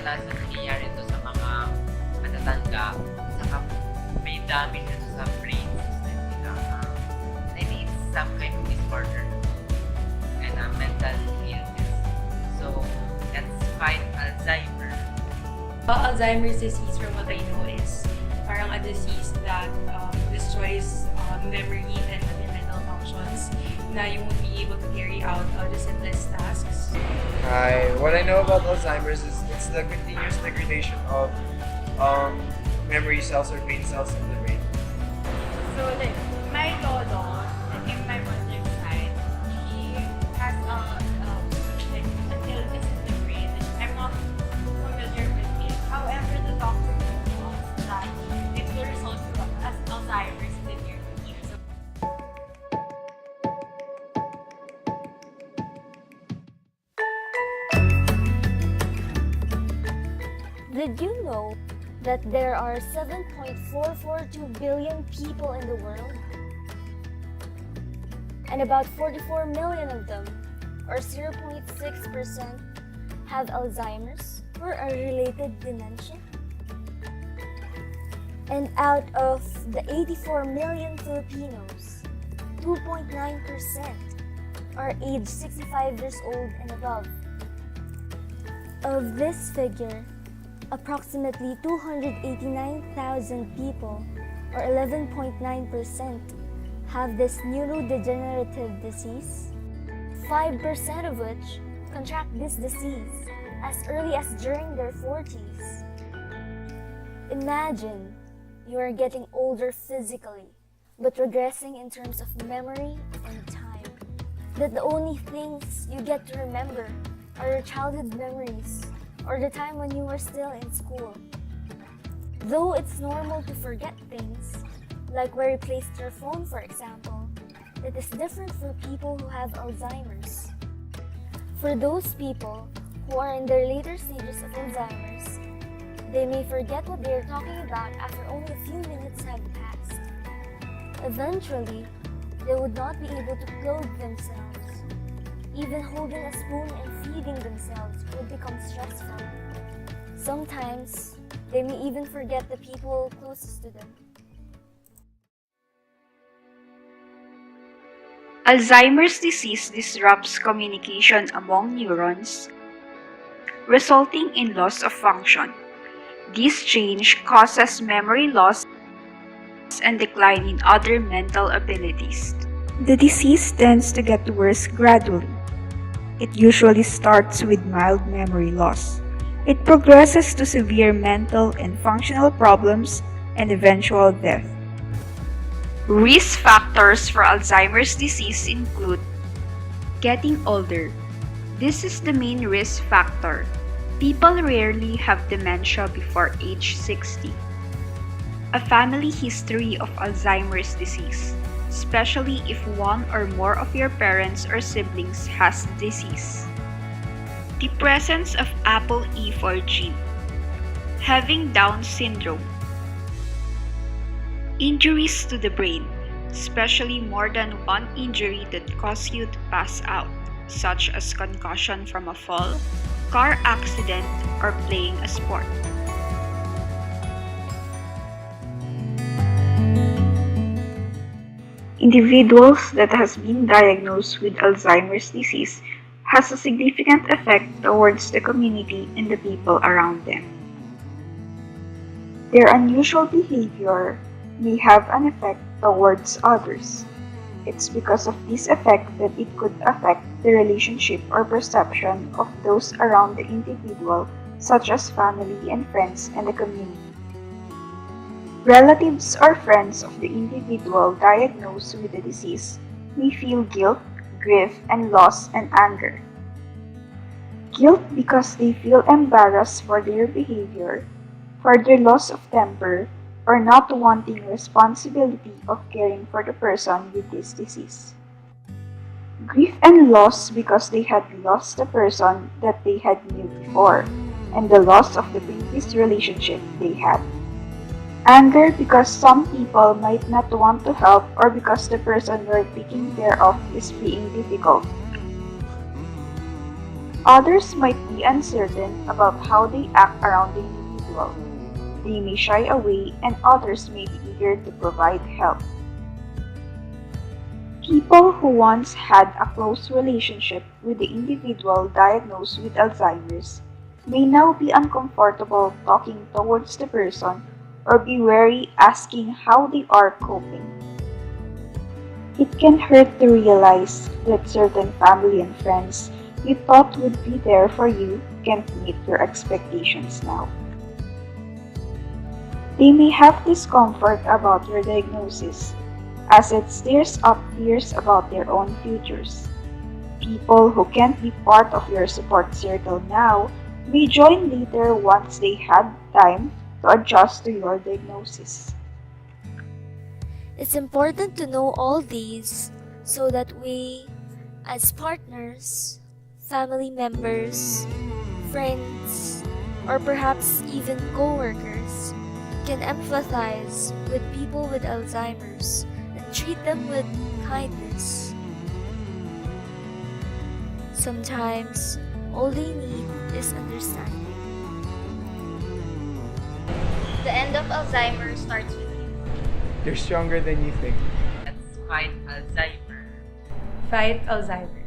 kadalasan nangyayari ito sa mga matatanda, saka may damage ito sa brain system nila. Maybe it's some kind of disorder and a mental illness. So, let's find Alzheimer. Alzheimer's disease, from what I know, is parang a disease that destroys memory and other mental functions na you won't be able to carry out the simplest tasks. What I know about Alzheimer's is it's the continuous degradation of memory cells or brain cells in the brain. So like my lolo, like in my mother's side, he has like an illness in the brain. I'm not familiar with it. However, the doctor told us that it will result as Alzheimer's in the near future. Did you know that there are 7.442 billion people in the world? And about 44 million of them, or 0.6%, have Alzheimer's or a related dementia? And out of the 84 million Filipinos, 2.9% are aged 65 years old and above. Of this figure, approximately 289,000 people, or 11.9%, have this neurodegenerative disease, 5% of which contract this disease as early as during their 40s. Imagine you are getting older physically, but regressing in terms of memory and time. That the only things you get to remember are your childhood memories or the time when you were still in school. Though it's normal to forget things, like where you placed your phone, for example, it is different for people who have Alzheimer's. For those people who are in their later stages of Alzheimer's, they may forget what they are talking about after only a few minutes have passed. Eventually, they would not be able to clothe themselves. Even holding a spoon and feeding themselves would become stressful. Sometimes, they may even forget the people closest to them. Alzheimer's disease disrupts communication among neurons, resulting in loss of function. This change causes memory loss and decline in other mental abilities. The disease tends to get worse gradually. It usually starts with mild memory loss. It progresses to severe mental and functional problems and eventual death. Risk factors for Alzheimer's disease include getting older. This is the main risk factor. People rarely have dementia before age 60. A family history of Alzheimer's disease, especially if one or more of your parents or siblings has the disease. The presence of ApoE4 gene. Having Down syndrome. Injuries to the brain, especially more than one injury that cause you to pass out, such as concussion from a fall, car accident, or playing a sport. Individuals that has been diagnosed with Alzheimer's disease has a significant effect towards the community and the people around them. Their unusual behavior may have an effect towards others. It's because of this effect that it could affect the relationship or perception of those around the individual, such as family and friends and the community. Relatives or friends of the individual diagnosed with the disease may feel guilt, grief, and loss and anger. Guilt because they feel embarrassed for their behavior, for their loss of temper, or not wanting responsibility of caring for the person with this disease. Grief and loss because they had lost the person that they had knew before, and the loss of the previous relationship they had. Anger because some people might not want to help or because the person we're taking care of is being difficult. Others might be uncertain about how they act around the individual. They may shy away, and others may be eager to provide help. People who once had a close relationship with the individual diagnosed with Alzheimer's may now be uncomfortable talking towards the person or be wary asking how they are coping. It can hurt to realize that certain family and friends you thought would be there for you can't meet your expectations now. They may have discomfort about your diagnosis, as it stirs up fears about their own futures. People who can't be part of your support circle now may join later once they had time to adjust to your diagnosis. It's important to know all these so that we, as partners, family members, friends, or perhaps even co-workers, can empathize with people with Alzheimer's and treat them with kindness. Sometimes, all they need is understanding. The end of Alzheimer starts with you. You're stronger than you think. Let's fight Alzheimer. Fight Alzheimer.